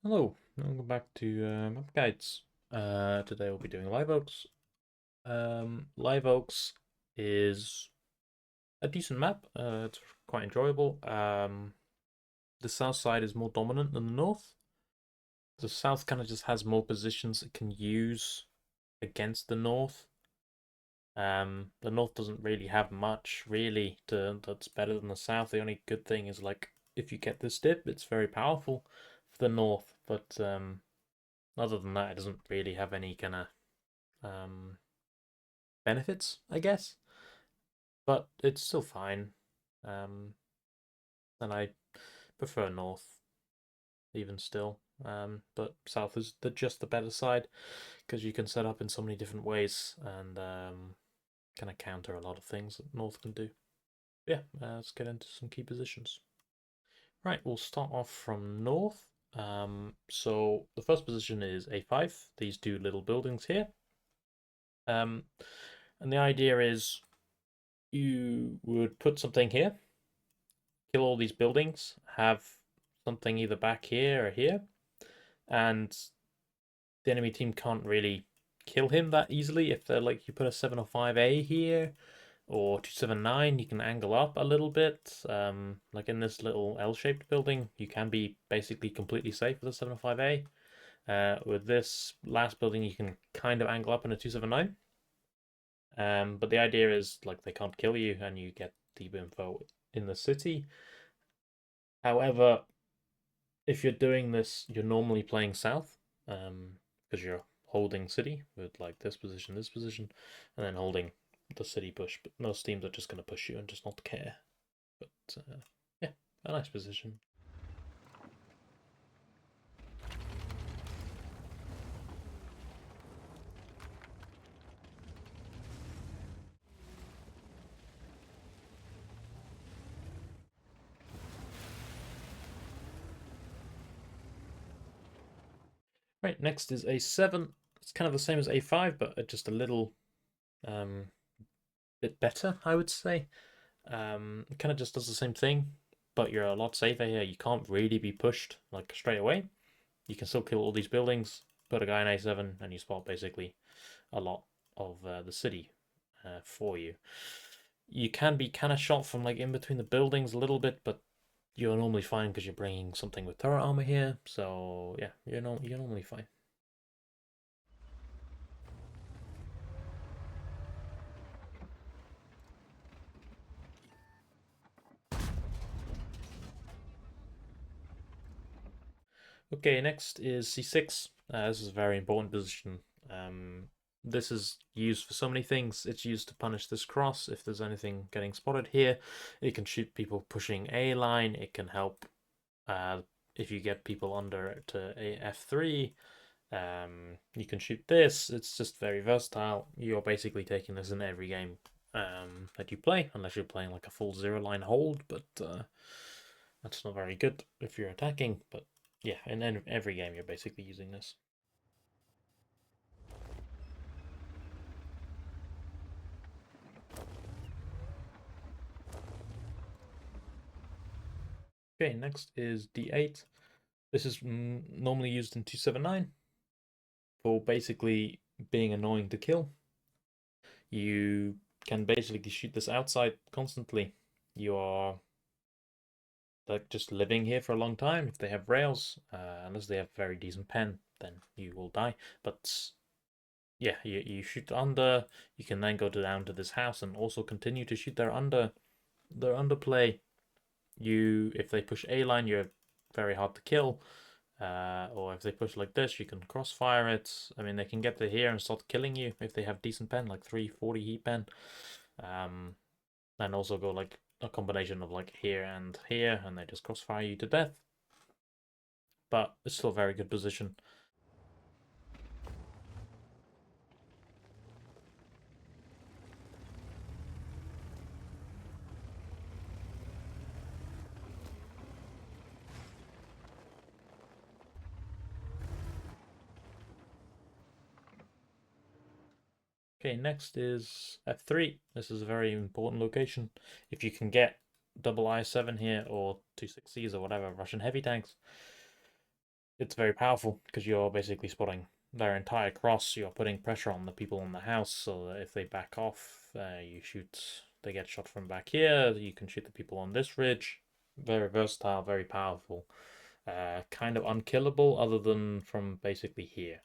Hello, welcome back to Map Guides. Today we'll be doing Live Oaks. Live Oaks is a decent map. It's quite enjoyable. The south side is more dominant than the north. The south kind of just has more positions it can use against the north. The north doesn't really have much really that's better than the south. The only good thing is like if you get this dip, it's very powerful for the north, but other than that, it doesn't really have any kind of um, benefits, I guess. But it's still fine. Um, and I prefer north even still. But south is just the better side because you can set up in so many different ways and kind of counter a lot of things that north can do. Yeah, let's get into some key positions. Right, we'll start off from north. So the first position is A5, these two little buildings here. Um, and the idea is you would put something here, kill all these buildings, have something either back here or here, and the enemy team can't really kill him that easily. If they're like you put a 705A here or 279, you can angle up a little bit. Like in this little L-shaped building, you can be basically completely safe with a 705A. With this last building, you can kind of angle up in a 279. But the idea is like they can't kill you and you get deep info in the city. However, if you're doing this, you're normally playing south, because you're holding city with like this position, and then holding the city push. But most teams are just going to push you and just not care. But yeah, a nice position. Right, next is A7. It's kind of the same as A5, but just a little um, bit better, I would say. It kind of just does the same thing, but you're a lot safer here. You can't really be pushed like straight away. You can still kill all these buildings, put a guy in A7, and you spot basically a lot of the city for you. You can be kind of shot from like in between the buildings a little bit, but you're normally fine because you're bringing something with turret armor here. So yeah, you're normally fine. Okay, next is C6. This is a very important position. This is used for so many things. It's used to punish this cross. If there's anything getting spotted here, it can shoot people pushing A line. It can help if you get people under to a F3. You can shoot this. It's just very versatile. You're basically taking this in every game that you play, unless you're playing like a full zero line hold, but that's not very good if you're attacking. But yeah, in every game you're basically using this. Okay, next is D8. This is normally used in 279 for basically being annoying to kill. You can basically shoot this outside constantly. You are like just living here for a long time. If they have rails, unless they have very decent pen, then you will die. But yeah, you shoot under. You can then go down to this house and also continue to shoot their underplay. You if they push A line, you're very hard to kill. Or if they push like this, you can crossfire it. I mean, they can get to here and start killing you if they have decent pen, like 340 heat pen. Um, and also go like a combination of like here, and they just crossfire you to death. But it's still a very good position. Okay, next is F3. This is a very important location. If you can get double I7 here or 260s or whatever Russian heavy tanks, it's very powerful because you're basically spotting their entire cross. You're putting pressure on the people in the house, so that if they back off, you shoot. They get shot from back here. You can shoot the people on this ridge. Very versatile, very powerful. Kind of unkillable, other than from basically here.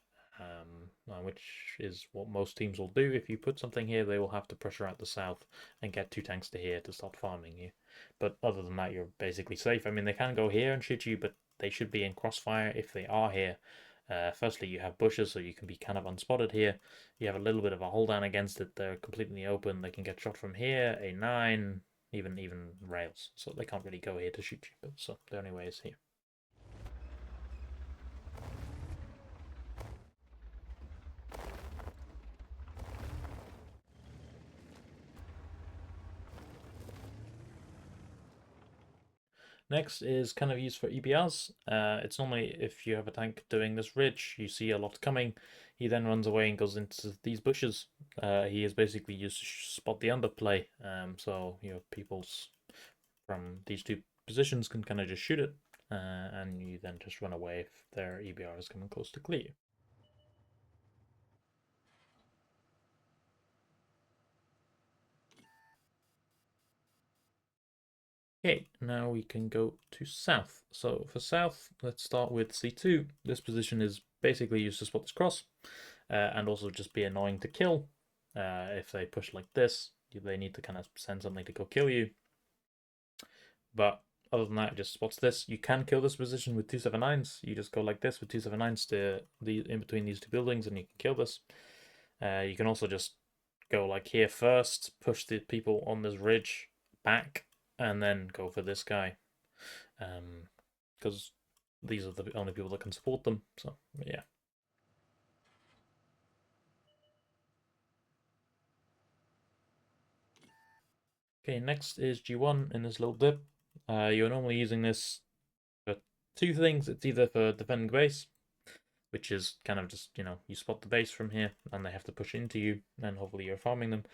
Which is what most teams will do. If you put something here, they will have to pressure out the south and get 2 tanks to here to start farming you. But other than that, you're basically safe. I mean, they can go here and shoot you, but they should be in crossfire if they are here. Firstly, you have bushes, so you can be kind of unspotted here. You have a little bit of a hold down against it. They're completely open. They can get shot from here, A9, even rails. So they can't really go here to shoot you. But so the only way is here. Next is kind of used for EBRs. It's normally if you have a tank doing this ridge, you see a lot coming. He then runs away and goes into these bushes. He is basically used to spot the underplay. So your peoples from these two positions can kind of just shoot it, and you then just run away if their EBR is coming close to clear you. Okay, now we can go to south. So for south, let's start with C2. This position is basically used to spot this cross, and also just be annoying to kill. If they push like this, they need to kind of send something to go kill you. But other than that, it just spots this. You can kill this position with 279s. You just go like this with 279s to in between these two buildings, and you can kill this. You can also just go like here first, push the people on this ridge back, and then go for this guy. Because these are the only people that can support them. So yeah. Okay, next is G1 in this little dip. You're normally using this for two things. It's either for defending base, which is kind of just, you spot the base from here and they have to push into you, and hopefully you're farming them.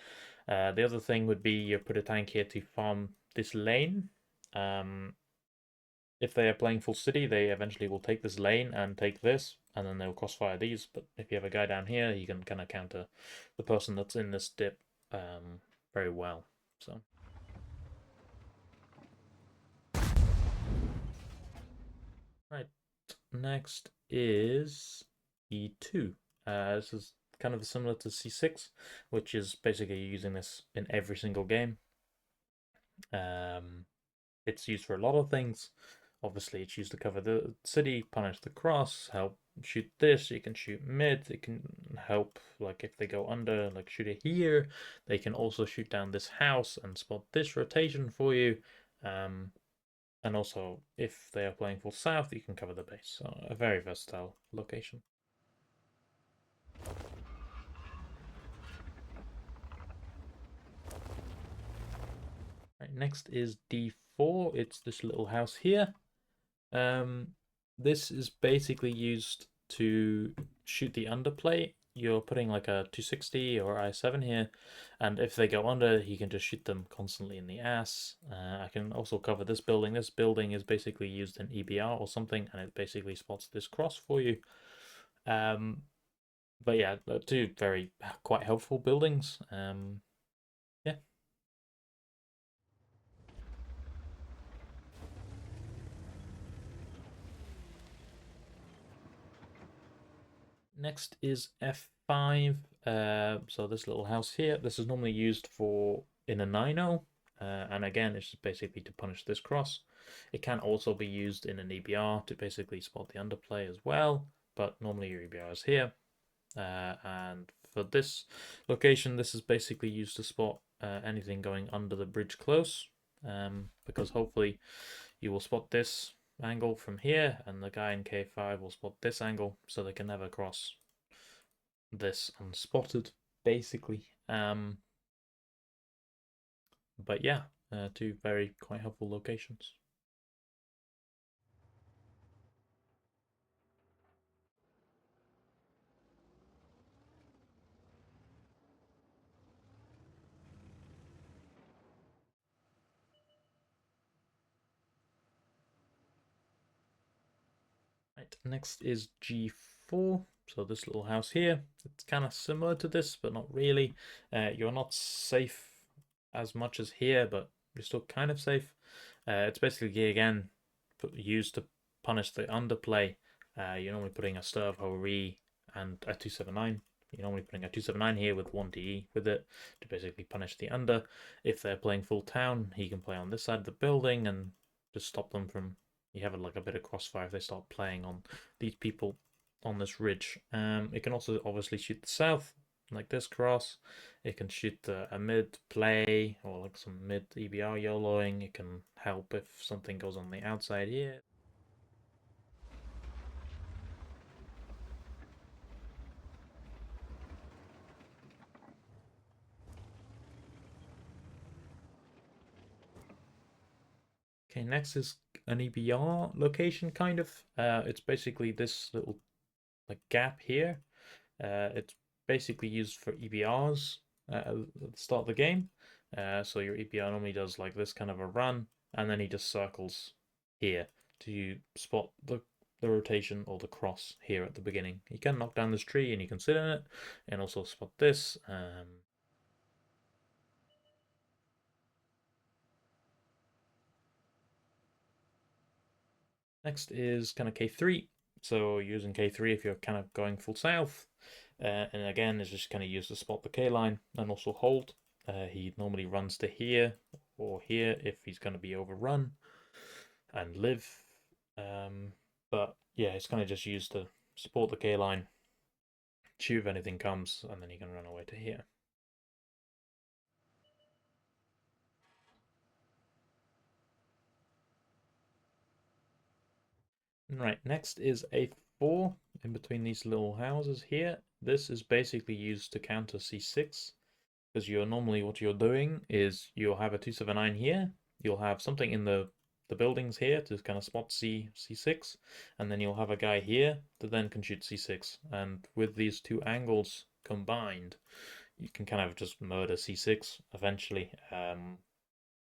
The other thing would be you put a tank here to farm this lane. If they are playing full city, they eventually will take this lane and take this, and then they'll crossfire these. But if you have a guy down here, you can kind of counter the person that's in this dip very well. So. Right. Next is E2. This is kind of similar to C6, which is basically using this in every single game. It's used for a lot of things. Obviously, it's used to cover the city, punish the cross, help shoot this. You can shoot mid. It can help, like if they go under, like shoot it here. They can also shoot down this house and spot this rotation for you. And also, if they are playing full south, you can cover the base. So a very versatile location. Right, next is D4. It's this little house here. This is basically used to shoot the underplay. You're putting like a 260 or I7 here, and if they go under, you can just shoot them constantly in the ass. I can also cover this building. This building is basically used in EBR or something, and it basically spots this cross for you. But yeah, two very quite helpful buildings. Yeah. Next is F5. So this little house here, this is normally used for in a 9-0. And again, it's just basically to punish this cross. It can also be used in an EBR to basically spot the underplay as well, but normally your EBR is here. And for this location, this is basically used to spot anything going under the bridge close, because hopefully you will spot this angle from here, and the guy in K5 will spot this angle, so they can never cross this unspotted, basically. But yeah, two very quite helpful locations. Right. Right, next is G4. So this little house here, it's kind of similar to this, but not really. You're not safe as much as here, but you're still kind of safe. It's basically, again, used to punish the underplay. You're normally putting a Stir of Hori and a 279. You're normally putting a 279 here with 1 DE with it to basically punish the under. If they're playing full town, he can play on this side of the building and just stop them from. You have like a bit of crossfire if they start playing on these people on this ridge. It can also obviously shoot the south, like this cross. It can shoot a mid play or like some mid EBR YOLOing. It can help if something goes on the outside here. Okay, next is an EBR location, kind of. It's basically this little like gap here. It's basically used for EBRs at the start of the game. So your EBR normally does like this kind of a run, and then he just circles here to spot the rotation or the cross here at the beginning. You can knock down this tree and you can sit in it, and also spot this. Next is kind of K3. So using K3 if you're kind of going full south. And again, it's just kind of used to spot the K line and also hold. He normally runs to here or here if he's going to be overrun and live. But yeah, it's kind of just used to support the K line, shoot if anything comes, and then he can run away to here. Right, next is A4 in between these little houses here. This is basically used to counter C6 because you're normally what you're doing is you'll have a 279 here, you'll have something in the buildings here to kind of spot C6, and then you'll have a guy here that then can shoot C6. And with these two angles combined, you can kind of just murder C6 eventually.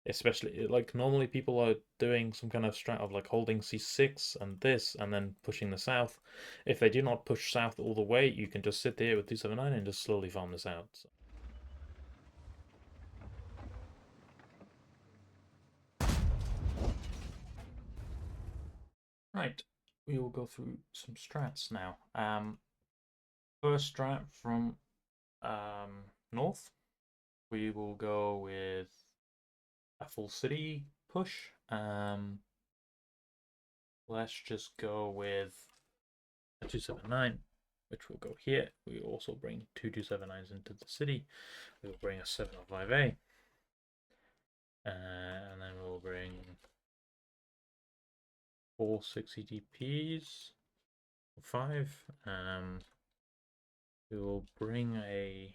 Especially like normally people are doing some kind of strat of like holding C6 and this and then pushing the south. If they do not push south all the way, you can just sit there with 279 and just slowly farm this out. So. Right, we will go through some strats now. First strat from north, we will go with a full city push. Let's just go with a 279, which will go here. We also bring two 279s into the city. We will bring a 705A. And then we'll bring 460 DPs. 5. We will bring a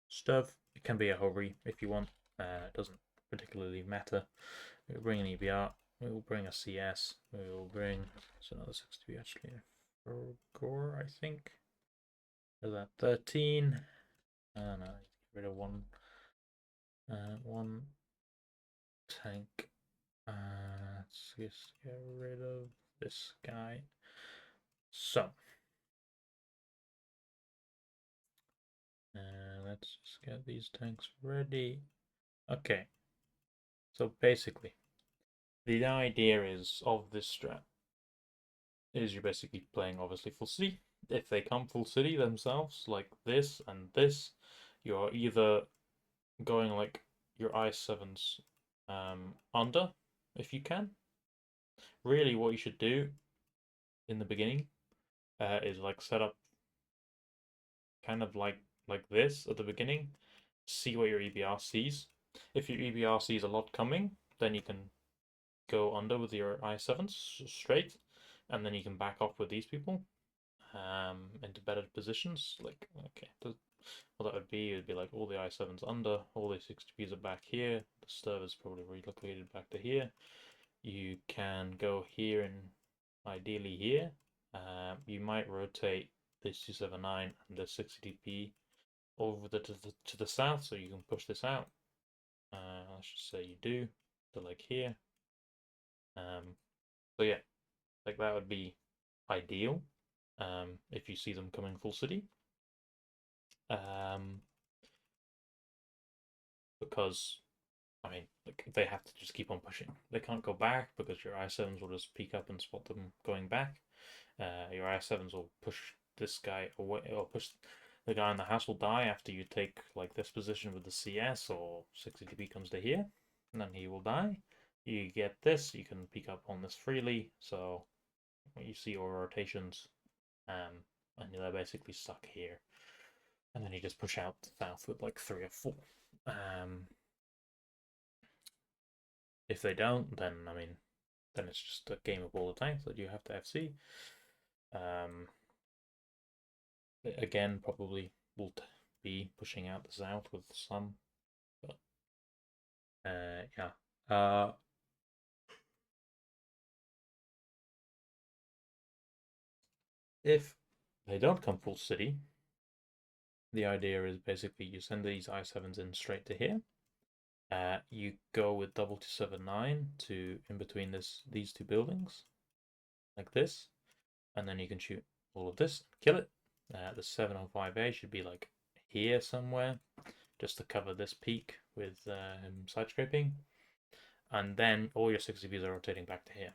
stuff. It can be a Hori if you want. It doesn't particularly matter. We'll bring an EBR. We will bring a CS. We will bring. It's another 60 actually. Gore, I think. Is that 13? No, get rid of one. One tank. Let's just get rid of this guy. So. Let's just get these tanks ready. Okay. So basically, the idea is of this strat is you're basically playing obviously full city. If they come full city themselves, like this and this, you're either going like your I7s under if you can. Really, what you should do in the beginning is like set up kind of like this at the beginning. See what your EBR sees. If your EBR sees a lot coming, then you can go under with your I7s straight, and then you can back off with these people into better positions. Like, okay, what that would be like all the I7s under, all the 60Ps are back here, the stir is probably relocated back to here. You can go here and ideally here. You might rotate this 279 and the 60DP over to the south so you can push this out. Let's just say you do, so like here. So yeah, like that would be ideal if you see them coming full city. Because I mean, like, they have to just keep on pushing. They can't go back because your I7s will just peek up and spot them going back. Your I7s will push this guy away, or push the guy in the house will die after you take like this position with the CS, or 60 DP comes to here, and then he will die. You get this, you can peek up on this freely, so you see your rotations, and they're basically stuck here. And then you just push out south with like 3 or 4. If they don't, then I mean, then it's just a game of all the tanks that you have to FC. Again, probably will be pushing out the south with some, but yeah. If they don't come full city, the idea is basically you send these I7s in straight to here. You go with double 279 to in between these two buildings, like this, and then you can shoot all of this, kill it. The 705A should be like here somewhere, just to cover this peak with side scraping, and then all your 60Bs are rotating back to here.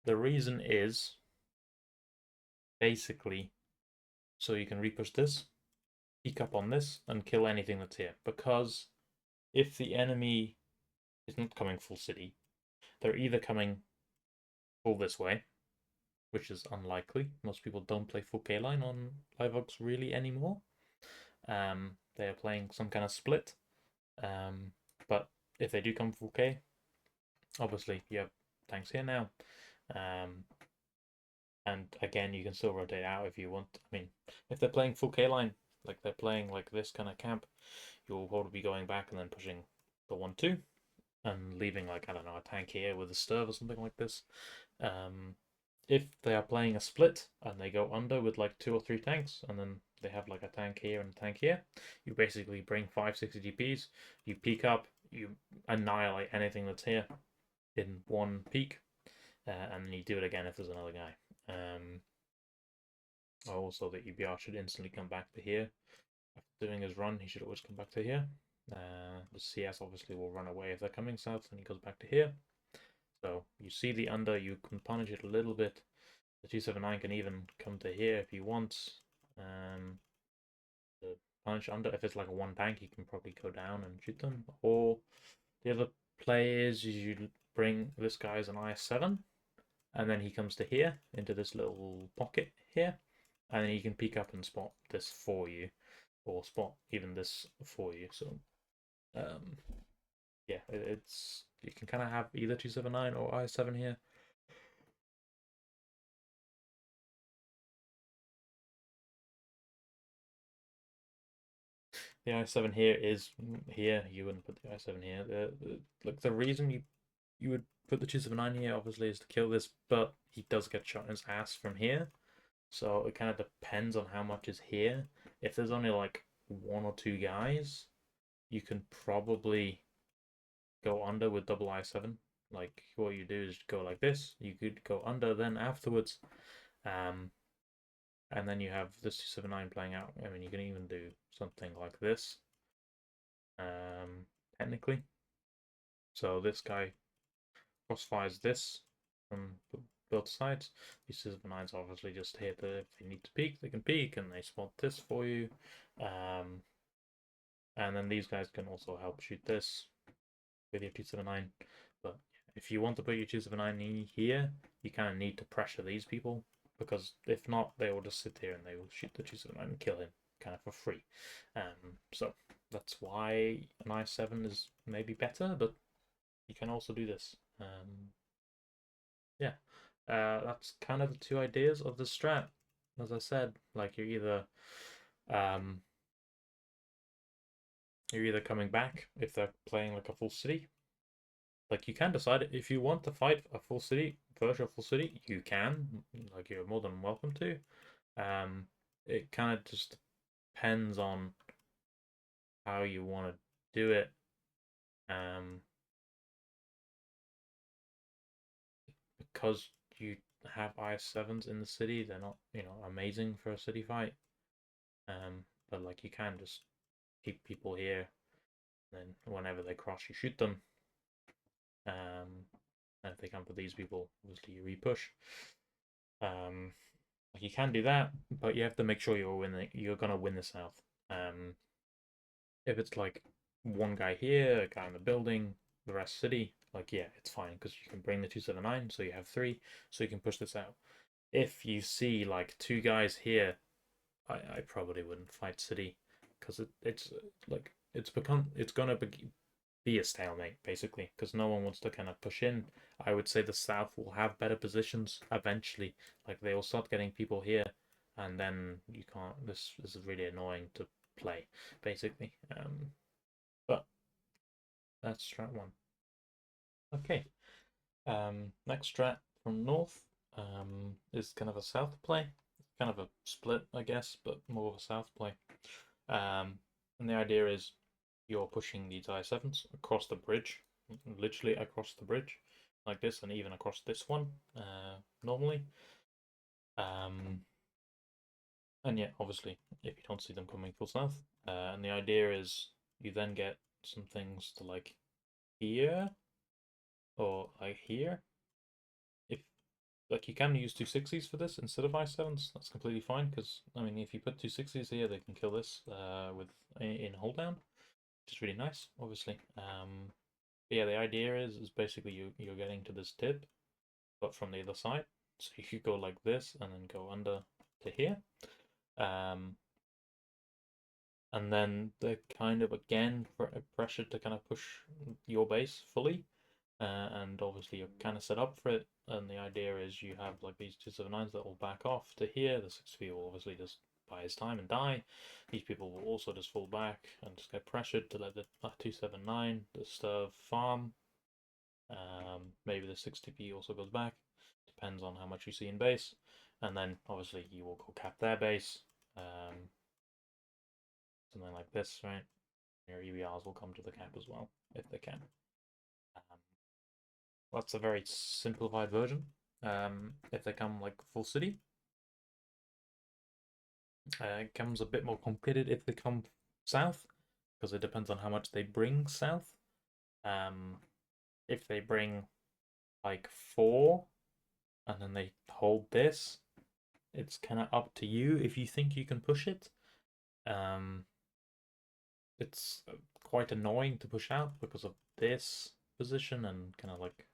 The reason is basically so you can repush this, peek up on this, and kill anything that's here. Because if the enemy isn't coming full city, they're either coming full this way, which is unlikely. Most people don't play full K line on Live Oaks really anymore. They are playing some kind of split. But if they do come full K, obviously you have tanks here now. And again, you can still rotate out if you want. I mean, if they're playing full K line, like they're playing like this kind of camp, you'll probably be going back and then pushing the 1-2 and leaving, like, I don't know, a tank here with a stirve or something like this. If they are playing a split and they go under with like 2 or 3 tanks, and then they have like a tank here and a tank here, you basically bring 560 DPs, you peek up, you annihilate anything that's here in one peek, and then you do it again if there's another guy. Also, the EBR should instantly come back to here. After doing his run, he should always come back to here. The CS obviously will run away if they're coming south, and he goes back to here. So you see the under, you can punish it a little bit. The 279 can even come to here if he wants. The punish under, if it's like a one tank, you can probably go down and shoot them. Or the other play is you bring this guy as an IS7, and then he comes to here into this little pocket here, and then you can peek up and spot this for you, or spot even this for you. So yeah, it's you can kind of have either 279 or I7 here. The I7 here is here. You wouldn't put the I7 here. Like the reason you would put the 279 here obviously is to kill this, but he does get shot in his ass from here. So it kind of depends on how much is here. If there's only like 1 or 2 guys, you can probably go under with double I7. Like what you do is go like this. You could go under then afterwards. And then you have this 279 playing out. I mean, you can even do something like this. Technically. So this guy crossfires this from both sides. These 279s obviously just here to, if they need to peek, they can peek, and they spot this for you. And then these guys can also help shoot this with your 279. But if you want to put your 279 here, you kind of need to pressure these people, because if not, they will just sit here and they will shoot the 279 and kill him kind of for free. So that's why an I7 is maybe better, but you can also do this. Yeah, that's kind of the two ideas of the strat. As I said, like you're either coming back if they're playing like a full city. Like you can decide if you want to fight a full city, virtual full city, you can. Like you're more than welcome to. It kind of just depends on how you want to do it. Because you have IS-7s in the city. They're not, amazing for a city fight. But like you can just keep people here, and then whenever they cross, you shoot them. And if they come for these people, obviously you repush. Like you can do that, but you have to make sure you're gonna win the south. Um, if it's like one guy here, a guy in the building, the rest city, like yeah, it's fine because you can bring the 279, so you have three, so you can push this out. If you see like two guys here, I probably wouldn't fight city because it's like it's gonna be a stalemate basically because no one wants to kind of push in. I would say the south will have better positions eventually. Like they will start getting people here, and then you can't. This is really annoying to play basically. But that's strat one. Okay. Next strat from north is kind of a south play, kind of a split, I guess, but more of a south play. And the idea is you're pushing these I7s across the bridge, literally across the bridge, like this, and even across this one, normally. Um, and yeah, obviously, if you don't see them coming full south, and the idea is you then get some things to like here or like here. If like you can use 260s for this instead of I7s, that's completely fine because I mean if you put 260s here, they can kill this with in hold down, which is really nice, obviously. But yeah, the idea is basically you're getting to this tip, but from the other side. So you could go like this and then go under to here. Um, and then the kind of again pressure to kind of push your base fully. And obviously you're kind of set up for it. And the idea is you have like these 279s that will back off to here. The 6V will obviously just buy his time and die. These people will also just fall back and just get pressured to let the 279 just farm. Maybe the 60p also goes back. Depends on how much you see in base. And then obviously you will go cap their base. Something like this, right? Your EBRs will come to the cap as well, if they can. Um, that's a very simplified version. If they come like full city, it comes a bit more complicated if they come south, because it depends on how much they bring south. If they bring like four, and then they hold this, it's kind of up to you if you think you can push it. It's quite annoying to push out because of this position and kind of like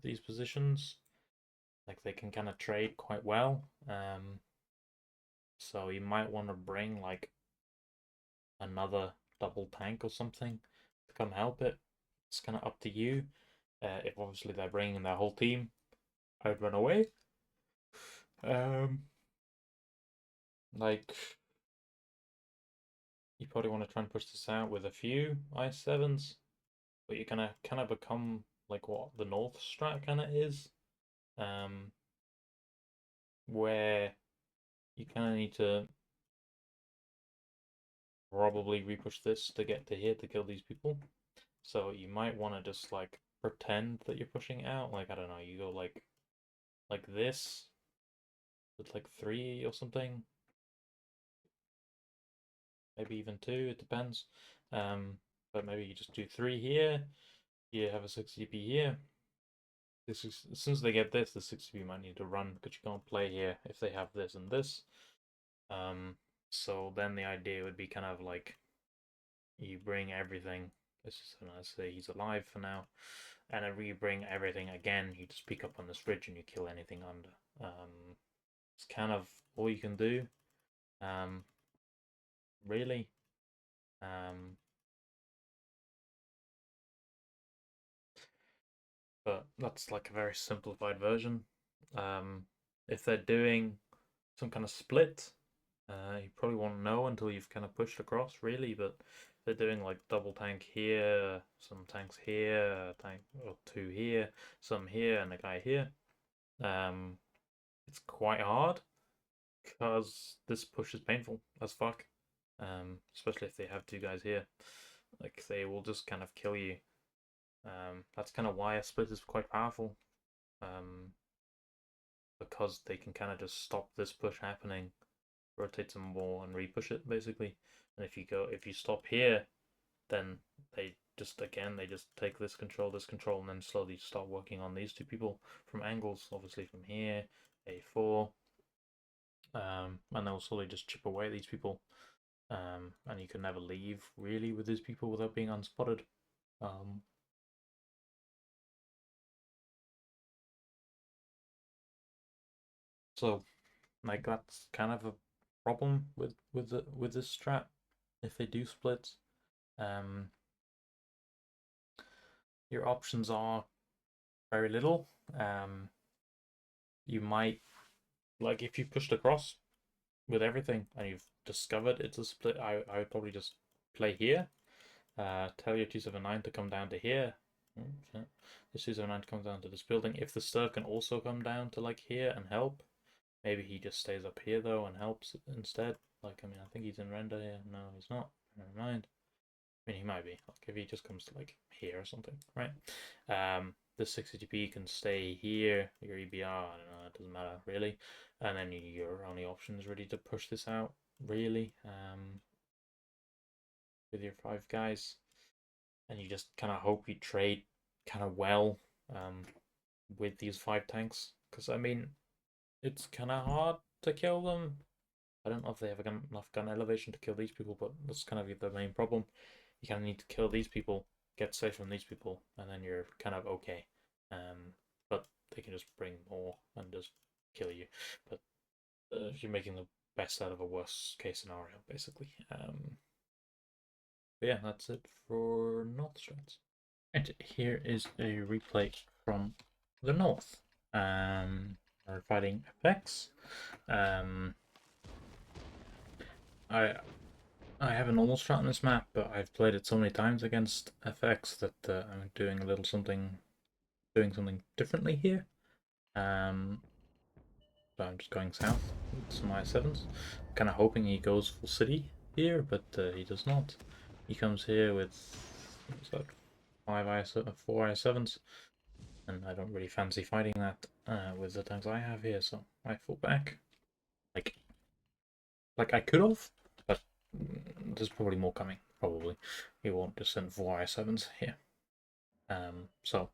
these positions. Like they can kind of trade quite well. So you might want to bring like another double tank or something to come help it. It's kind of up to you. If obviously they're bringing their whole team, I'd run away. Um, like you probably want to try and push this out with a few I7s, but you're gonna kind of become like what the North strat kind of is, um, where you kind of need to probably repush this to get to here to kill these people. So you might want to just like pretend that you're pushing out. Like I don't know, you go like this with like three or something, maybe even two. It depends. But maybe you just do three here. You have a 60p here. This is as soon as they get this, the 60p might need to run because you can't play here if they have this and this. So then the idea would be kind of like you bring everything. Let's just say he's alive for now, and then you bring everything again. You just pick up on this ridge and you kill anything under. It's kind of all you can do, um, really. Um, but that's like a very simplified version. Um, if they're doing some kind of split, you probably won't know until you've kind of pushed across, really. But they're doing like double tank here, some tanks here, a tank or two here, some here, and a guy here. Um, it's quite hard because this push is painful as fuck. Especially if they have two guys here, like they will just kind of kill you. That's kind of why a split is quite powerful. Um, because they can kind of just stop this push happening, rotate some more and repush it basically. And if you stop here, then they just take this control, and then slowly start working on these two people from angles, obviously from here, A4, and they'll slowly just chip away at these people. And you can never leave really with these people without being unspotted. So like that's kind of a problem with this strat if they do split. Um, your options are very little. You might like if you pushed across with everything and you've discovered it's a split. I would probably just play here. Tell your 279 to come down to here. Okay. The 279 comes down to this building. If the stir can also come down to like here and help, maybe he just stays up here though and helps instead. Like I mean, I think he's in render here. No, he's not. Never mind. I mean, he might be. Like if he just comes to like here or something, right? This 60GP can stay here. Your EBR, I don't know. It doesn't matter really. And then your only option is really to push this out really. With your 5 guys, and you just kind of hope you trade kind of well with these 5 tanks, because I mean it's kind of hard to kill them. I don't know if they have enough gun elevation to kill these people, but that's kind of the main problem. You kind of need to kill these people, get safe from these people, and then you're kind of okay. But they can just bring more and just kill you. But you're making the best out of a worst case scenario, basically. But yeah, that's it for North Strats. And here is a replay from the North. We're fighting FX. I have a normal strat on this map, but I've played it so many times against FX that I'm doing something differently here. So I'm just going south with some I7s. Kind of hoping he goes full city here, but he does not. He comes here with what's that, 4 I7s, and I don't really fancy fighting that with the tanks I have here, so I fall back. Like I could have, but there's probably more coming. Probably he won't just send 4 I7s here. So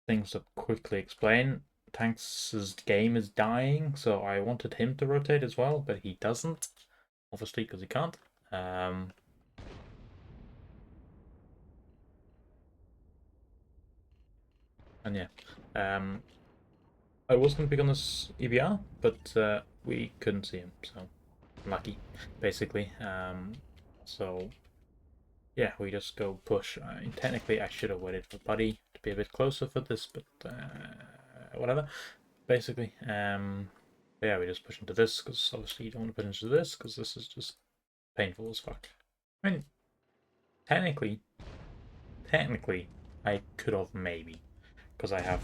things to quickly explain. Tanks' game is dying, so I wanted him to rotate as well, but he doesn't, obviously because he can't. And yeah, I was going to pick on this EBR, but we couldn't see him, so lucky, basically. So yeah, we just go push. Technically, I should have waited for Buddy to be a bit closer for this, but whatever. Basically, but yeah, we just push into this because obviously you don't want to push into this because this is just painful as fuck. I mean, technically, I could have maybe because I have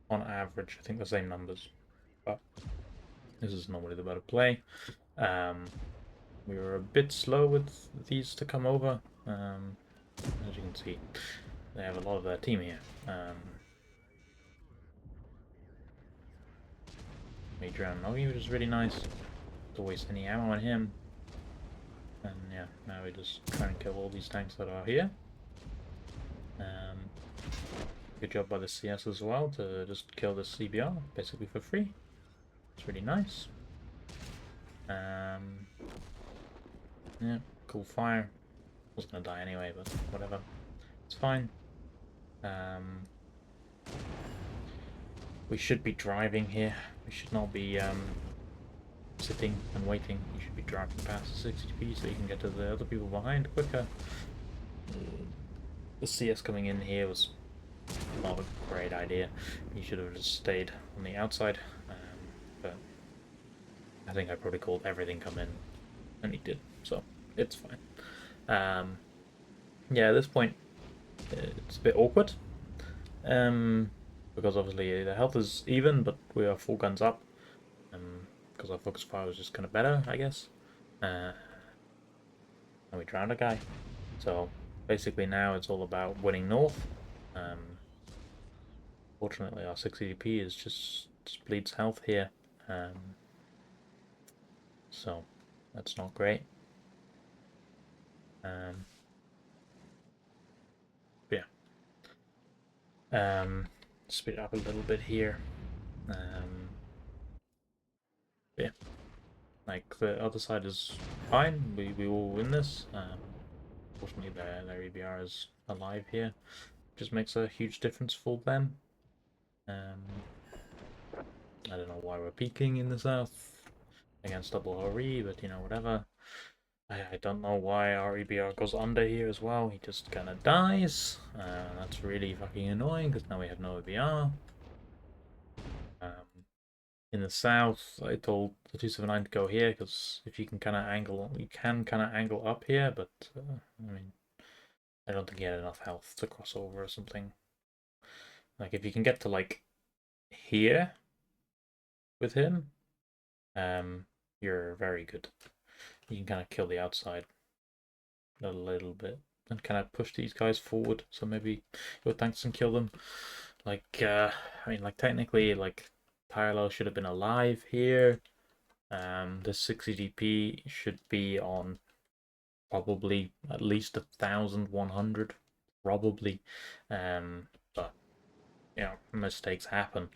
on average I think the same numbers, but this is normally the better play. We were a bit slow with these to come over. As you can see, they have a lot of their team here. Major Nogi, which is really nice. Don't waste any ammo on him. And yeah, now we just try and kill all these tanks that are here. Good job by the CS as well to just kill the CBR basically for free. It's really nice. Yeah, cool fire. Was gonna die anyway, but whatever. It's fine. We should be driving here. We should not be sitting and waiting. You should be driving past the 60p so you can get to the other people behind quicker. The CS coming in here was not a great idea. You should have just stayed on the outside. But I think I probably called everything come in, and he did, so it's fine. Yeah, at this point, it's a bit awkward. Because obviously the health is even, but we are full guns up. Because our focus fire was just kind of better, I guess. And we drowned a guy. So basically now it's all about winning north. Fortunately, our 6 EDP is just bleeds health here, so that's not great. Yeah. Speed up a little bit here. Yeah. Like the other side is fine. We will win this. Fortunately, their EBR is alive here. Just makes a huge difference for them. I don't know why we're peeking in the south against double Hori, but you know, whatever. I don't know why our EBR goes under here as well. He just kind of dies. That's really fucking annoying because now we have no EBR. In the south, I told the 279 to go here because if you can kind of angle, you can kind of angle up here, but I mean, I don't think he had enough health to cross over or something. Like if you can get to like here with him, you're very good. You can kind of kill the outside a little bit and kind of push these guys forward. So maybe your tanks can kill them. Like, I mean, like technically, like Tylo should have been alive here. The 60 DP should be on probably at least 1,100, probably. But you know, mistakes happen.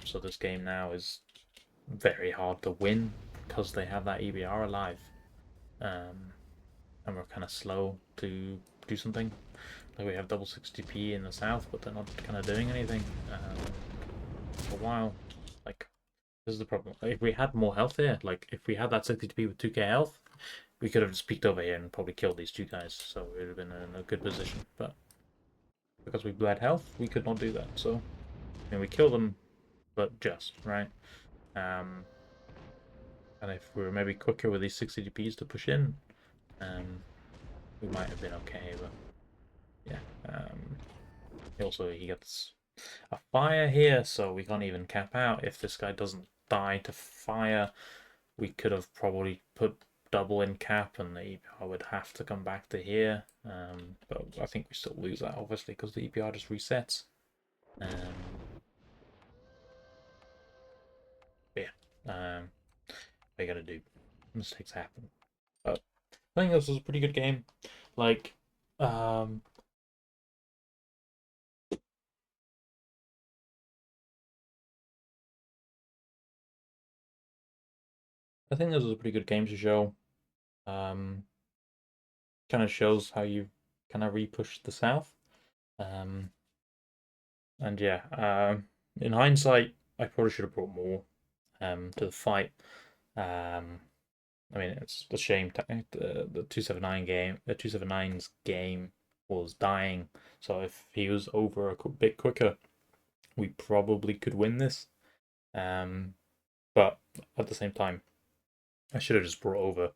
So this game now is very hard to win because they have that EBR alive. And we're kind of slow to do something. Like we have double 60p in the south, but they're not kind of doing anything for a while. Like, this is the problem. If we had more health here, like if we had that 60p with 2k health, we could have just peeked over here and probably killed these two guys, so we would have been in a good position. But because we bled health, we could not do that. So, I mean, we killed them, but just, right? And if we were maybe quicker with these 60 DPs to push in, we might have been okay, but yeah. Also, he gets a fire here, so we can't even cap out. If this guy doesn't die to fire, we could have probably put double in cap, and the EPR would have to come back to here. But I think we still lose that, obviously, because the EPR just resets. Yeah. What are you gonna do? Mistakes happen. But I think this was a pretty good game. Like, I think this was a pretty good game to show. Kind of shows how you kind of re-push the south. And yeah, in hindsight, I probably should have brought more to the fight. I mean, it's a shame the 279 game, the 279's game was dying. So if he was over a bit quicker, we probably could win this. But at the same time, I should have just brought over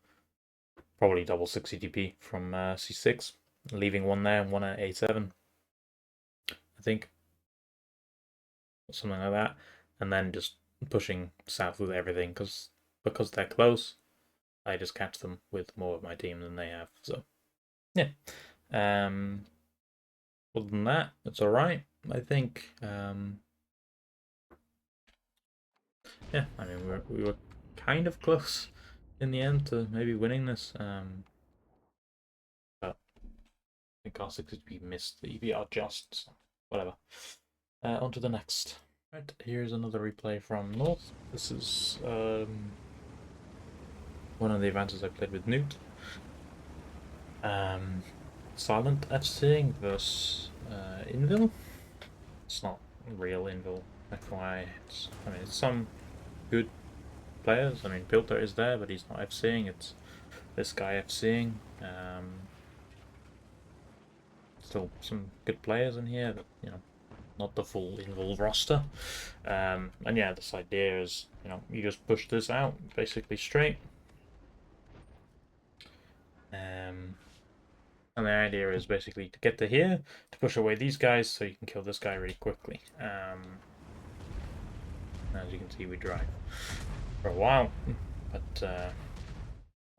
probably double 60 DP from C6, leaving one there and one at A7. I think something like that, and then just pushing south with everything because they're close. I just catch them with more of my team than they have. So yeah. Other than that, it's all right. I think. Yeah. I mean, we were kind of close in the end to maybe winning this. But I think our 6 missed the EVR just. So whatever. On to the next. Right, here's another replay from North. This is one of the advances I played with Newt. Silent Etching versus Invil. It's not real Invil, FYI. I mean, it's some good players. I mean, Pilter is there, but he's not FCing. It's this guy FCing. Still some good players in here, but you know, not the full Invil roster. And yeah, this idea is, you know, you just push this out basically straight. And the idea is basically to get to here, to push away these guys so you can kill this guy really quickly. As you can see, we drive for a while. But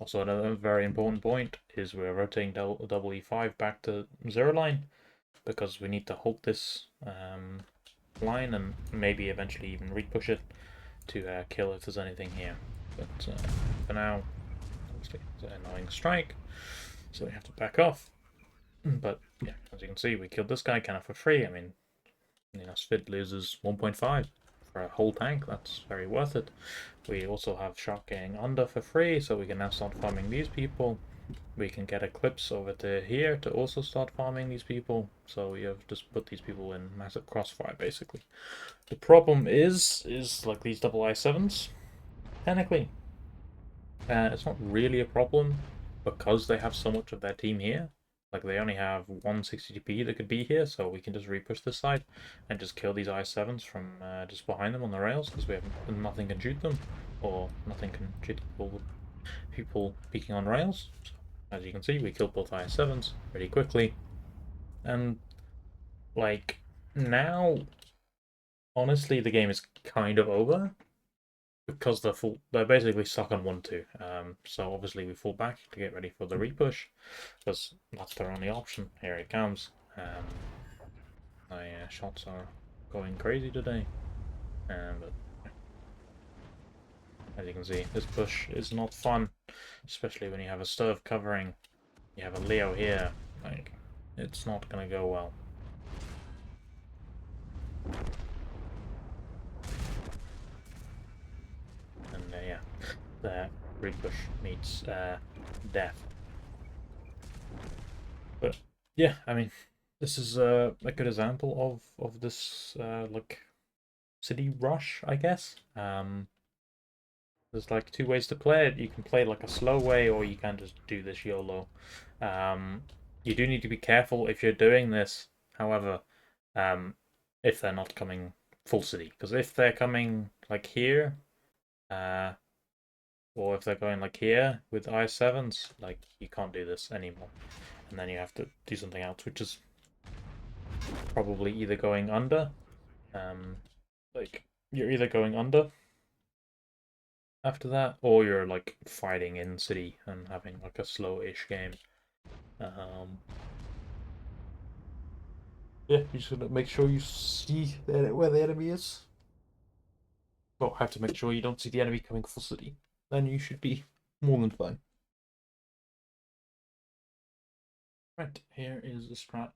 also another very important point is we're rotating double E5 back to 0 line because we need to hold this line and maybe eventually even repush it to kill if there's anything here. But for now, obviously it's an annoying strike, so we have to back off. But yeah, as you can see, we killed this guy kind of for free. I mean, you know, Svid loses 1.5 for a whole tank. That's very worth it. We also have Shark getting under for free, so we can now start farming these people. We can get Eclipse over to here to also start farming these people. So we have just put these people in massive crossfire, basically. The problem is like these double I7s, technically, it's not really a problem because they have so much of their team here. Like, they only have 160 GP that could be here, so we can just repush this side and just kill these I7s from just behind them on the rails, because we have nothing can shoot them, or nothing can shoot people peeking on rails. So, as you can see, we killed both I7s pretty quickly. And, like, now, honestly, the game is kind of over because they're basically stuck on 1-2. So obviously we fall back to get ready for the repush because that's their only option. Here it comes. My shots are going crazy today, but as you can see, this push is not fun, especially when you have a Sturv covering. You have a Leo here. Like, it's not gonna go well. And yeah, the repush meets death. But yeah, I mean, this is a good example of this like city rush, I guess. There's like two ways to play it. You can play like a slow way, or you can just do this YOLO. You do need to be careful if you're doing this. However, if they're not coming full city, because if they're coming like here, uh, or if they're going like here with I7s, like you can't do this anymore, and then you have to do something else, which is probably either going under, like you're either going under after that, or you're like fighting in city and having like a slow-ish game. Um, yeah, you just gotta make sure you see where the enemy is. Well, have to make sure you don't see the enemy coming full city. Then you should be more than fine. Right, here is the strat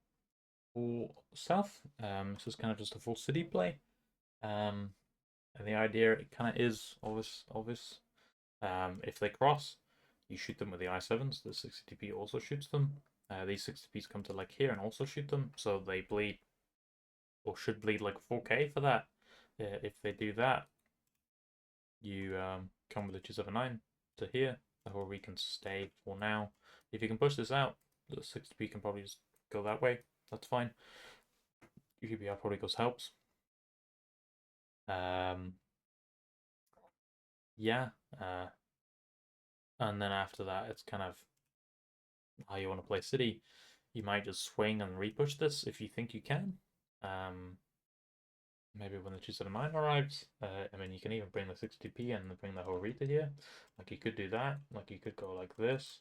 for south. This is kind of just a full city play. And the idea it kind of is obvious. If they cross, you shoot them with the I7s. The 60p also shoots them. These 60ps come to like here and also shoot them, so they bleed or should bleed like 4k for that. If they do that, you come with a 279 to here, or we can stay for now. If you can push this out, the 60p can probably just go that way. That's fine. UPR probably goes helps. Yeah. And then after that, it's kind of how you want to play city. You might just swing and repush this if you think you can. Maybe when the 279 arrives, I mean, you can even bring the 60p and bring the whole Rita here. Like, you could do that. Like, you could go like this,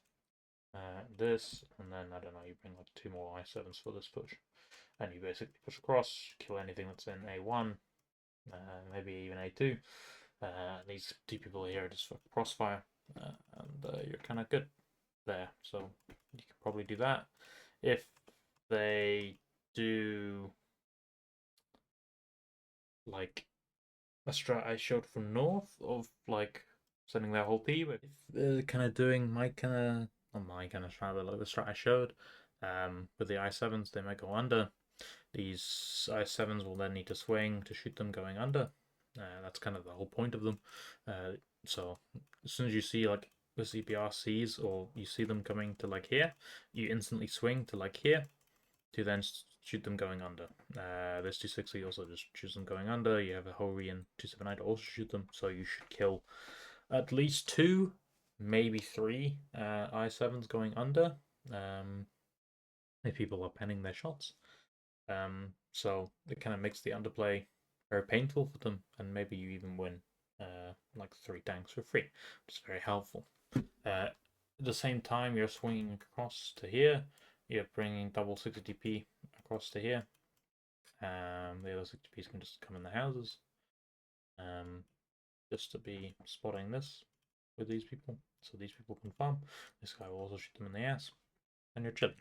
this, and then, I don't know, you bring like two more I7s for this push. And you basically push across, kill anything that's in A1, maybe even A2. These two people here are just for crossfire, and you're kind of good there. So you can probably do that. If they do like a strat I showed from north of like sending their whole team, if they're kind of doing my kind of not my kind of strat, but like the strat I showed, with the I7s, they might go under. These I7s will then need to swing to shoot them going under. That's kind of the whole point of them. So as soon as you see like the CPR sees or you see them coming to like here, you instantly swing to like here to then shoot them going under. This 260 also just shoots them going under. You have a Hori and 279 to also shoot them, so you should kill at least two, maybe three I7s going under if people are penning their shots. So it kind of makes the underplay very painful for them, and maybe you even win like 3 tanks for free, which is very helpful. At the same time, you're swinging across to here, you're bringing double 60p across to here, The other 60Ps can just come in the houses. Just to be spotting this with these people, so these people can farm. This guy will also shoot them in the ass, and you're chilling.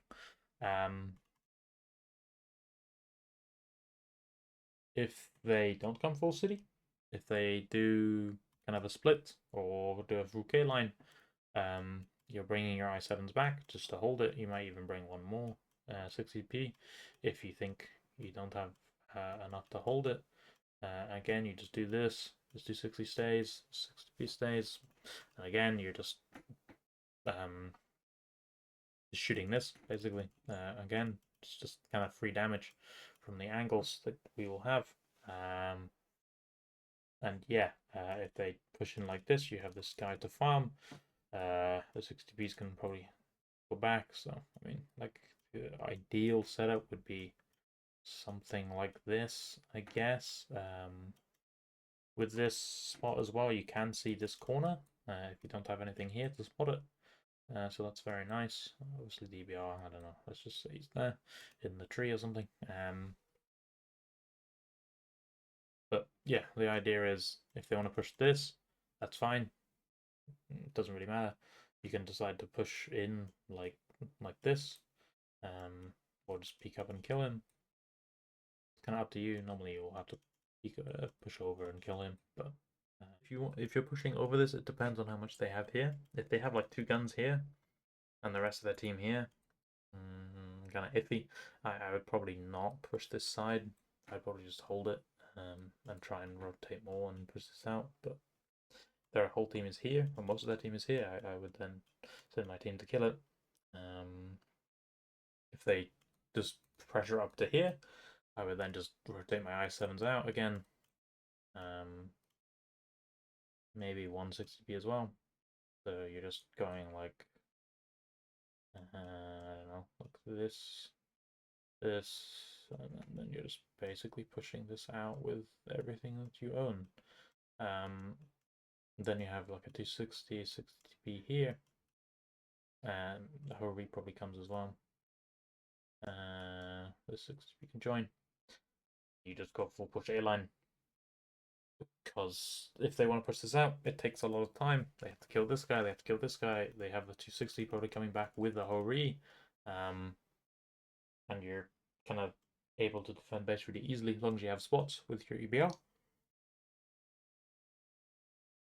If they don't come full city, if they do kind of a split or do a Fouquet line, you're bringing your I7s back just to hold it. You might even bring one more 60p if you think you don't have enough to hold it. Again, you just do this. Just do 60 stays, 60p stays, and again, you're just shooting this basically. Again, it's just kind of free damage from the angles that we will have. And yeah, if they push in like this, you have this guy to farm. The 60Bs can probably go back. So, I mean, like, the ideal setup would be something like this, I guess. With this spot as well, you can see this corner if you don't have anything here to spot it. So that's very nice. Obviously, DBR, I don't know. Let's just say he's there in the tree or something. But yeah, the idea is if they want to push this, that's fine. It doesn't really matter. You can decide to push in like this, or just peek up and kill him. It's kind of up to you. Normally, you'll have to push over and kill him, but if you're pushing over this, it depends on how much they have here. If they have like 2 guns here, and the rest of their team here, kind of iffy. I would probably not push this side. I'd probably just hold it and try and rotate more and push this out. But if their whole team is here, or most of their team is here, I would then send my team to kill it. If they just pressure up to here, I would then just rotate my I7s out again. Maybe 160p as well. So you're just going like, I don't know, like this, and then you're just basically pushing this out with everything that you own. Then you have like a 260, 60p here, and the Hurry probably comes as well. The 60p can join. You just go full push A line, because if they want to push this out, it takes a lot of time. They have to kill this guy, they have to kill this guy, they have the 260 probably coming back with the Hori, and you're kind of able to defend base really easily as long as you have spots with your EBR.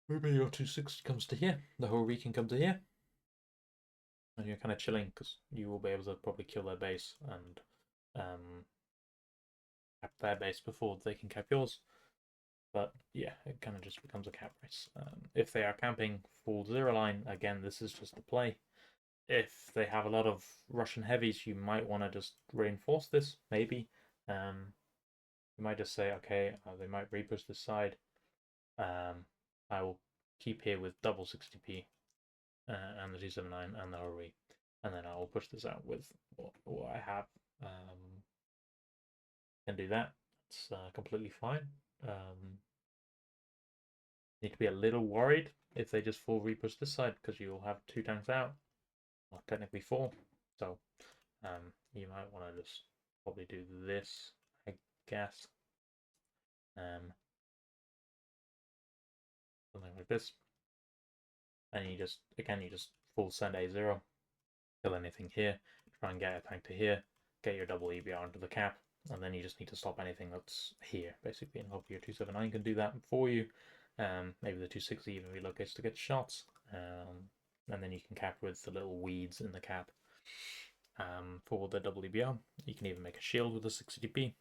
Maybe your 260 comes to here, the Hori can come to here, and you're kind of chilling because you will be able to probably kill their base and cap their base before they can cap yours. But yeah, it kind of just becomes a cap race. If they are camping full 0 line, again, this is just the play. If they have a lot of Russian heavies, you might want to just reinforce this, maybe. You might just say, okay, they might repush this side. I will keep here with double 60p and the 279 and the ROE. And then I will push this out with what I have. Can do that. It's completely fine. Need to be a little worried if they just full repush this side because you'll have 2 tanks out, or technically 4. So you might want to just probably do this, I guess. Something like this. And you just full send A0, kill anything here, try and get a tank to here, get your double EBR into the cap, and then you just need to stop anything that's here, basically, and hopefully your 279 can do that for you. Maybe the 260 even relocates to get shots, and then you can cap with the little weeds in the cap for the double EBR. You can even make a shield with the 60p.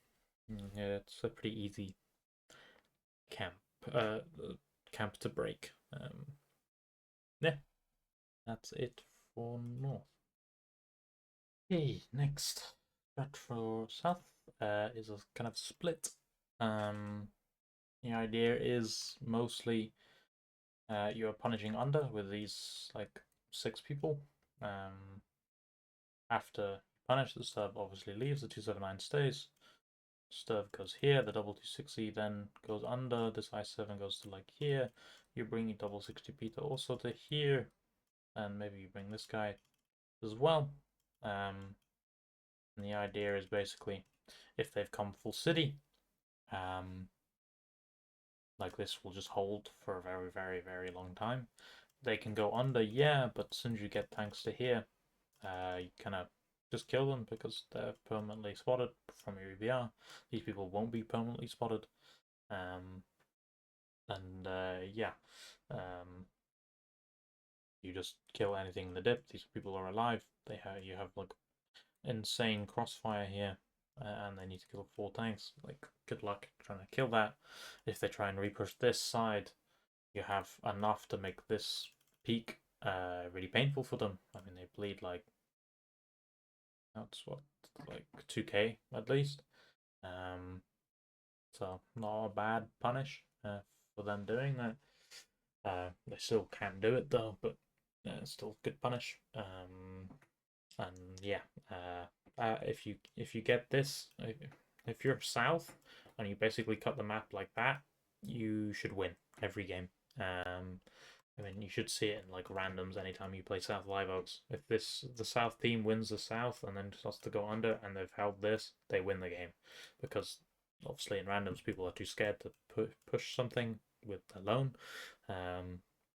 It's a pretty easy camp to break. Yeah, that's it for North. Okay, next. Strat for South is a kind of split. The idea is mostly you are punishing under with these like 6 people. After you punish, the Sturv obviously leaves, the 279 stays. Sturv goes here, the double 260 then goes under, this I7 goes to like here. You bring your double 60p to also to here, and maybe you bring this guy as well. And the idea is basically If they've come full city, like this will just hold for a very, very, very long time. They can go under, yeah, but as soon as you get tanks to here, you kind of just kill them because they're permanently spotted from your EBR. These people won't be permanently spotted. And yeah, you just kill anything in the dip. These people are alive. You have like insane crossfire here, and they need to kill 4 tanks. Like, good luck trying to kill that. If they try and repush this side, you have enough to make this peak really painful for them. I mean, they bleed like that's what, like 2k at least. So not a bad punish for them doing that. They still can do it though, but still good punish. And yeah, if you get this, if you're south and you basically cut the map like that, you should win every game. I mean, you should see it in like randoms anytime you play South Live Oaks. If the South team wins the South and then starts to go under and they've held this, they win the game, because obviously in randoms people are too scared to push something with alone.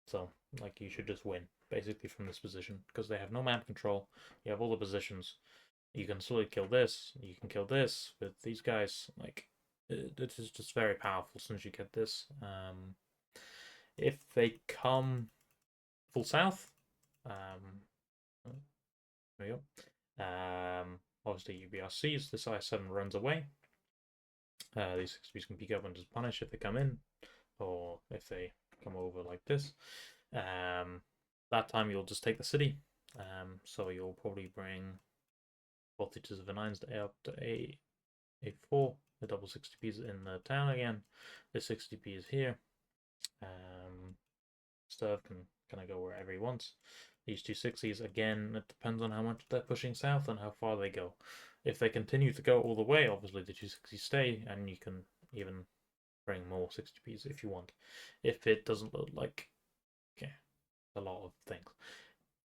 So like you should just win basically from this position because they have no map control. You have all the positions. You can slowly kill this. You can kill this with these guys. Like it is just very powerful as soon as you get this. If they come full south, there we go. Obviously UBRCs. This I7 runs away. These 6Bs can peek up and just punish if they come in, or if they come over like this. That time you'll just take the city. So you'll probably bring both the 279s to A up to A4. The double 60Ps in the town again. The 60P is here. Sturv can kind of go wherever he wants. These 260s, again, it depends on how much they're pushing south and how far they go. If they continue to go all the way, obviously the 260s stay, and you can even bring more 60Ps if you want. If it doesn't look like, okay, a lot of things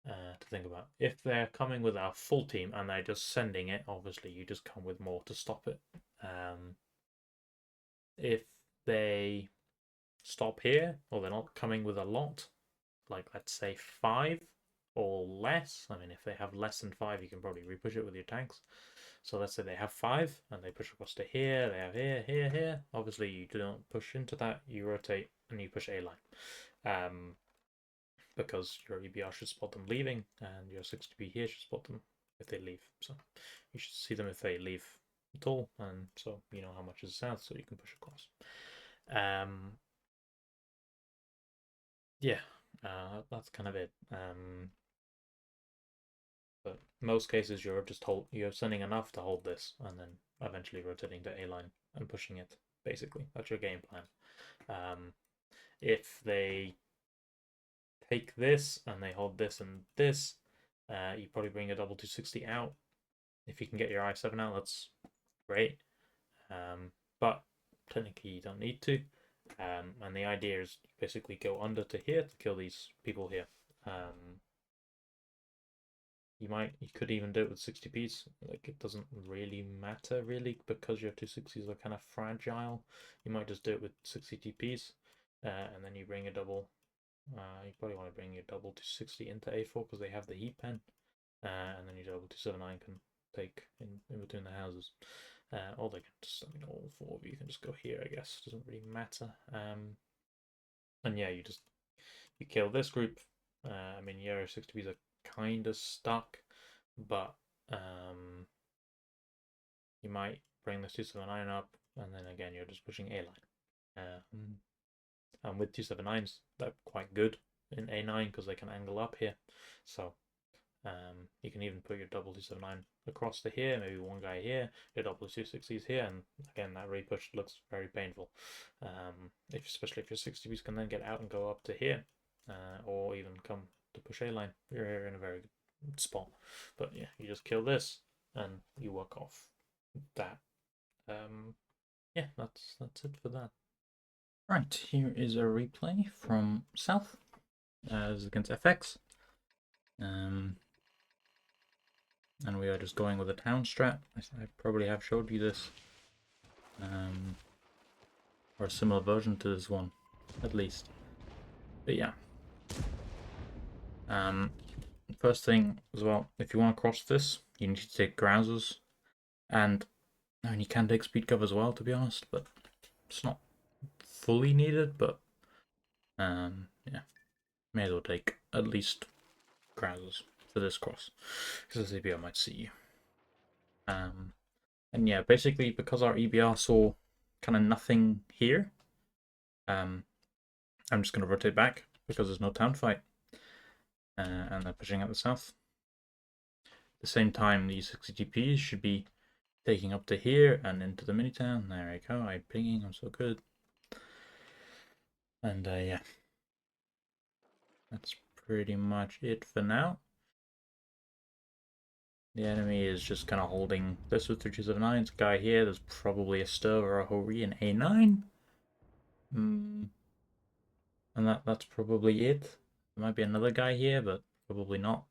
to think about. If they're coming with our full team and they're just sending it, obviously you just come with more to stop it. If they stop here, or they're not coming with a lot, like let's say 5 or less. I mean, if they have less than 5, you can probably repush it with your tanks. So let's say they have 5 and they push across to here, they have here, here, here. Obviously, you don't push into that, you rotate and you push A line. Because your EBR should spot them leaving and your 60B here should spot them if they leave. So you should see them if they leave at all, and so you know how much is south, so you can push across. Yeah, that's kind of it. But most cases you're sending enough to hold this, and then eventually rotating to A line and pushing it. Basically, that's your game plan. If they take this and they hold this and this, you probably bring a double 260 out. If you can get your I7 out, that's great. But technically you don't need to. And the idea is basically go under to here to kill these people here. You could even do it with 60Ps. Like, it doesn't really matter really, because your 260s are kind of fragile. You might just do it with 60 TPs, and then you bring a double. You probably want to bring your double 260 into A4 because they have the heat pen, and then your double 279 can take in between the houses. Or they can just, I mean, all 4 of you can just go here, I guess. Doesn't really matter. And yeah, you kill this group. I mean, your 60Bs are kind of stuck, but you might bring this 279 up, and then again you're just pushing A line. And with 279s, they're quite good in A9 because they can angle up here. So you can even put your double 279 across to here, maybe one guy here, your double 260s here, and again that repush looks very painful. Especially if your 60s can then get out and go up to here, or even come to push A line, you're in a very good spot. But yeah, you just kill this and you work off that. Yeah, that's it for that. Right, here is a replay from South as against FX. and we are just going with a town strat. I probably have showed you this, or a similar version to this one, at least. But yeah. First thing as well, if you want to cross this, you need to take grousers, and I mean you can take speed cover as well, to be honest, but it's not fully needed. But yeah, may as well take at least grousers for this cross, because the EBR might see you. And yeah, basically because our EBR saw kind of nothing here, I'm just going to rotate back because there's no town fight, and they're pushing out the south. At the same time, these 60 GPs should be taking up to here and into the mini town. There I go. I'm pinging. I'm so good. And yeah, that's pretty much it for now. The enemy is just kind of holding this with 3279. It's a guy here. There's probably a Stir or a Hori in A9. And that's probably it. There might be another guy here, but probably not.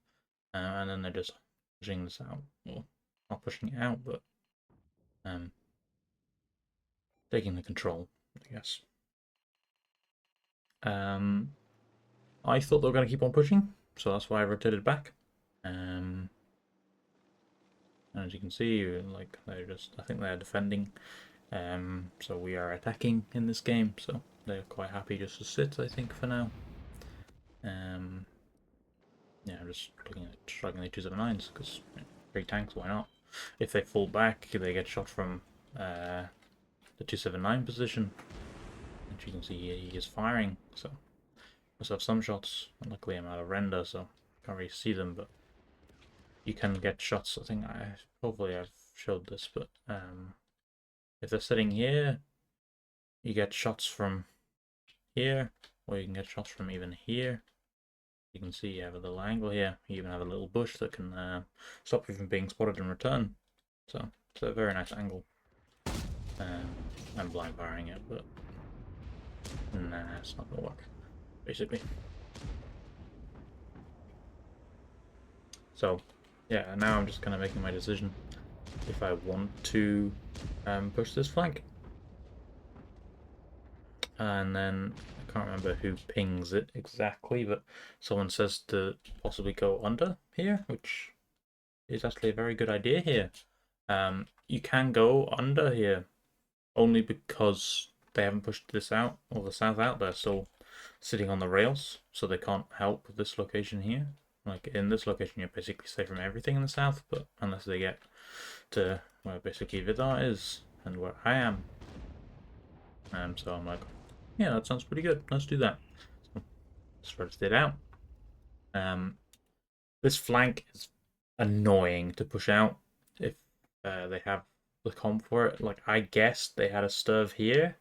And then they're just pushing this out. Well, not pushing it out, but taking the control, I guess. I thought they were going to keep on pushing, so that's why I rotated back. And as you can see, like they're just, I think they're defending. So we are attacking in this game, so they're quite happy just to sit, I think, for now. Yeah, I'm just looking at struggling the 279s because big tanks, why not? If they fall back, they get shot from the 279 position. And you can see he is firing, so must have some shots. Luckily, I'm out of render, so I can't really see them, but you can get shots. I think hopefully I've showed this, but if they're sitting here, you get shots from here, or you can get shots from even here. You can see you have a little angle here. You even have a little bush that can stop you from being spotted in return. So it's a very nice angle. I'm blind firing it, but nah, it's not gonna work, basically. So yeah, now I'm just kind of making my decision if I want to push this flank. And then I can't remember who pings it exactly, but someone says to possibly go under here, which is actually a very good idea here. You can go under here only because they haven't pushed this out, or the south out. They're still sitting on the rails, so they can't help this location here. Like in this location, you're basically safe from everything in the south, but unless they get to where basically Vidar is and where I am. So I'm like, yeah, that sounds pretty good. Let's do that. So let's rotate it out. This flank is annoying to push out if they have the comp for it. Like I guessed they had a Sturv here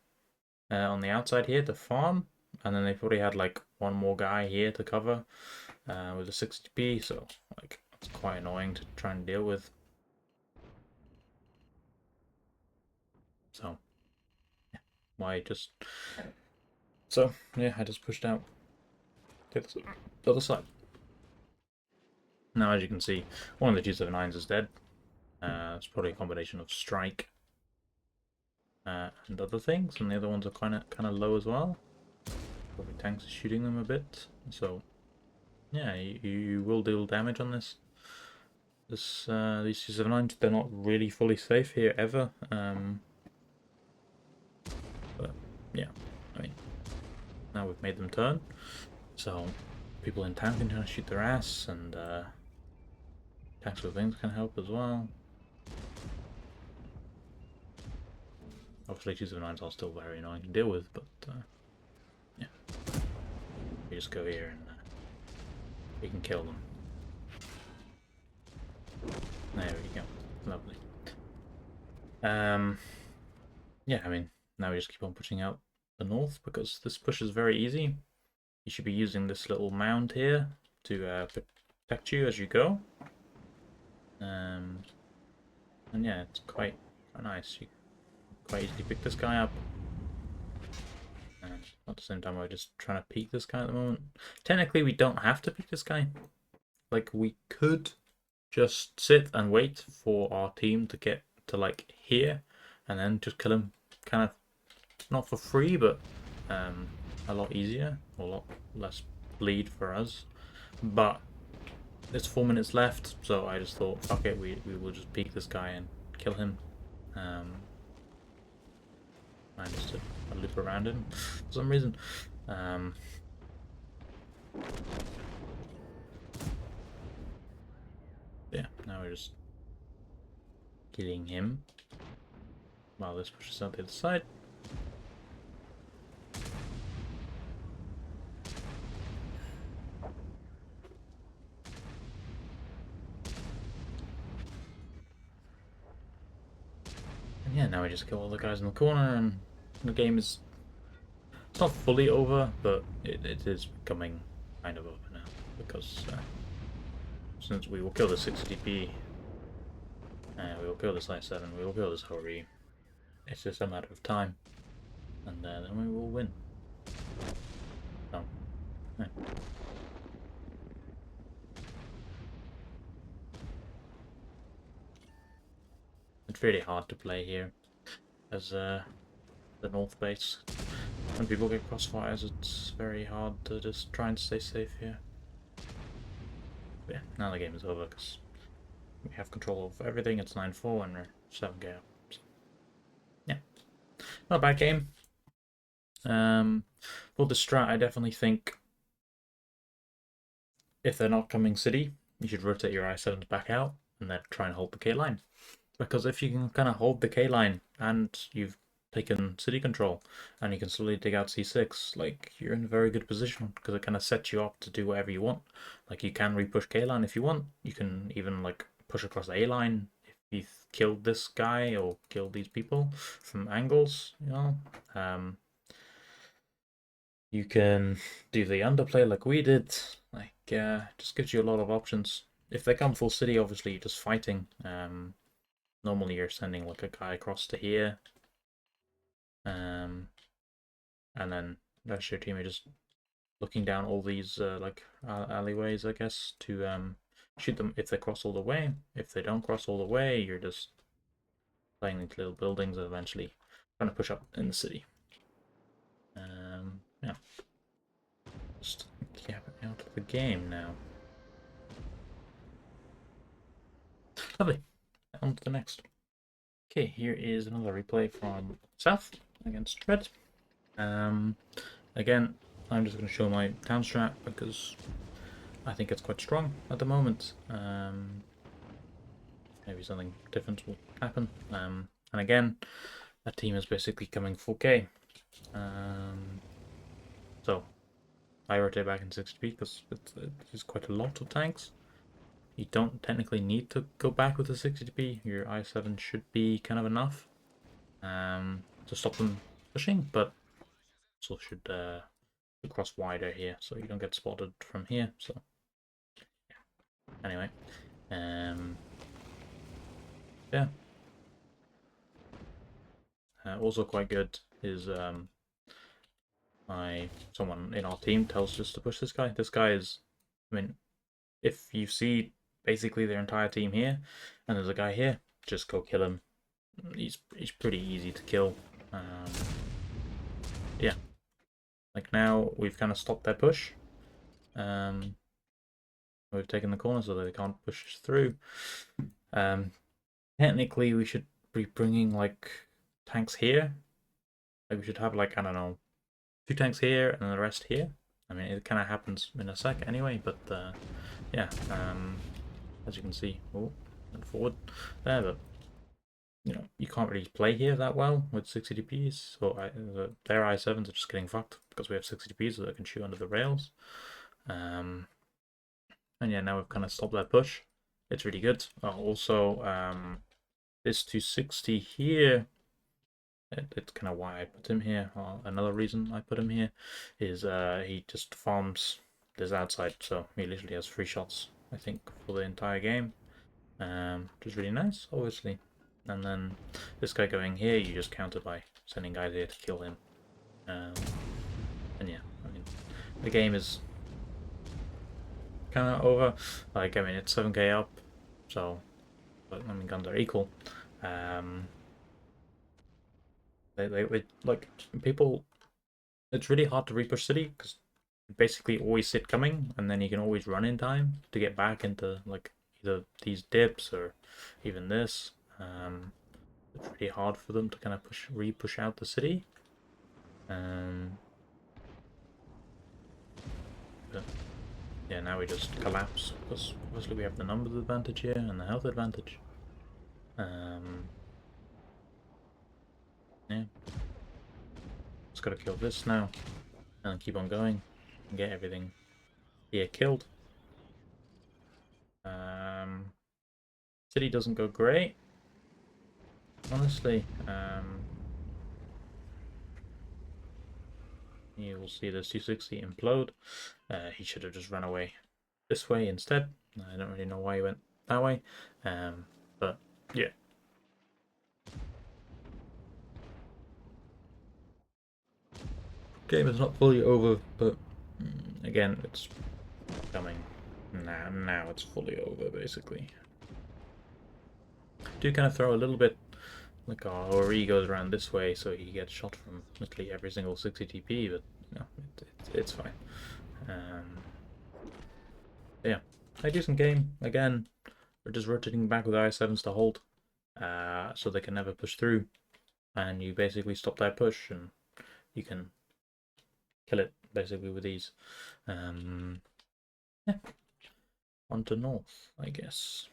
on the outside here to farm, and then they probably had like one more guy here to cover with a 60p. So like it's quite annoying to try and deal with. So yeah, why just so yeah, I just pushed out to the other side. Now, as you can see, one of the G79s is dead. It's probably a combination of strike and other things, and the other ones are kind of low as well. Probably tanks are shooting them a bit, so yeah, you will deal damage on this. These G79s, they're not really fully safe here ever. But yeah, I mean, now we've made them turn, so people in town can shoot their ass, and tanks with wings can help as well. Obviously, 279s are still very annoying to deal with, but yeah, we just go here and we can kill them. There we go, lovely. Yeah, I mean, now we just keep on pushing out the north because this push is very easy. You should be using this little mound here to protect you as you go. And yeah, it's quite nice. You quite easily pick this guy up. And at the same time, we're just trying to peek this guy at the moment. Technically, we don't have to pick this guy. Like, we could just sit and wait for our team to get to like here, and then just kill him, kind of not for free, but a lot easier, a lot less bleed for us. But there's 4 minutes left, so I just thought, fuck it, we will just peek this guy and kill him. Managed to loop around him for some reason. Yeah, now we're just killing him while this pushes out the other side. And yeah, now we just kill all the guys in the corner, and the game is, it's not fully over, but it is becoming kind of over now, because since we will kill the 60p, we will kill this i7, we will kill this Hori. It's just a matter of time, and then we will win. So, yeah. It's really hard to play here as the north base. When people get crossfires, it's very hard to just try and stay safe here. But yeah, now the game is over because we have control of everything. It's 9-4 and we're 7k up. So, yeah, not a bad game. For the strat, I definitely think if they're not coming city, you should rotate your i7s back out and then try and hold the K line. Because if you can kind of hold the K line and you've taken city control and you can slowly dig out C6, like you're in a very good position because it kind of sets you up to do whatever you want. Like you can repush K line if you want. You can even like push across the A line if you've killed this guy or killed these people from angles, you know. You can do the underplay like we did. Like just gives you a lot of options. If they come full city, obviously you're just fighting. Normally you're sending like a guy across to here. And then the rest of your team are just looking down all these like alleyways, I guess, to shoot them if they cross all the way. If they don't cross all the way, you're just playing these little buildings and eventually trying to push up in the city. Yeah. Just get out of the game now. Lovely. On to the next. Okay, here is another replay from South against Strat. Again, I'm just going to show my town strat because I think it's quite strong at the moment. Maybe something different will happen. And again, that team is basically coming 4k. So I rotate back in 60p because it's quite a lot of tanks. You don't technically need to go back with the 60p. Your i7 should be kind of enough to stop them pushing, but also should cross wider here so you don't get spotted from here. So yeah. Anyway, yeah. Also quite good is someone in our team tells us to push this guy. This guy is, I mean, if you see basically their entire team here and there's a guy here, just go kill him. He's pretty easy to kill. Yeah, like now we've kind of stopped their push. We've taken the corner so that they can't push through. Technically we should be bringing like tanks here. Like we should have like, I don't know, 2 tanks here and the rest here. I mean, it kind of happens in a sec anyway, but yeah, as you can see, oh, and forward there, but you know, you can't really play here that well with 60dps, so their i7s are just getting fucked because we have 60dps so they can shoot under the rails. And yeah, now we've kind of stopped that push. It's really good. Also, this 260 here, it's kind of why I put him here. Another reason I put him here is he just farms this outside, so he literally has 3 shots, I think, for the entire game, which is really nice, obviously. And then this guy going here, you just counter by sending guys here to kill him. And yeah, I mean, the game is kind of over. Like, I mean, it's 7k up. So, but I mean, guns are equal. They like people. It's really hard to repush city because you basically always sit coming, and then you can always run in time to get back into like either these dips or even this. It's really hard for them to kind of re-push out the city. But yeah, now we just collapse because obviously we have the numbers advantage here and the health advantage. Yeah, just gotta kill this now and keep on going and get everything here killed. City doesn't go great, honestly. You'll see the 260 implode. He should have just run away this way instead. I don't really know why he went that way. But yeah. Game is not fully over, but again, it's coming. Now it's fully over, basically. Do kind of throw a little bit, like Ori goes around this way, so he gets shot from literally every single 60 TP, but you know, it's fine. Yeah, a decent game. Again, we're just rotating back with I7s to hold, so they can never push through, and you basically stop that push, and you can kill it basically with these. Yeah, on to north, I guess.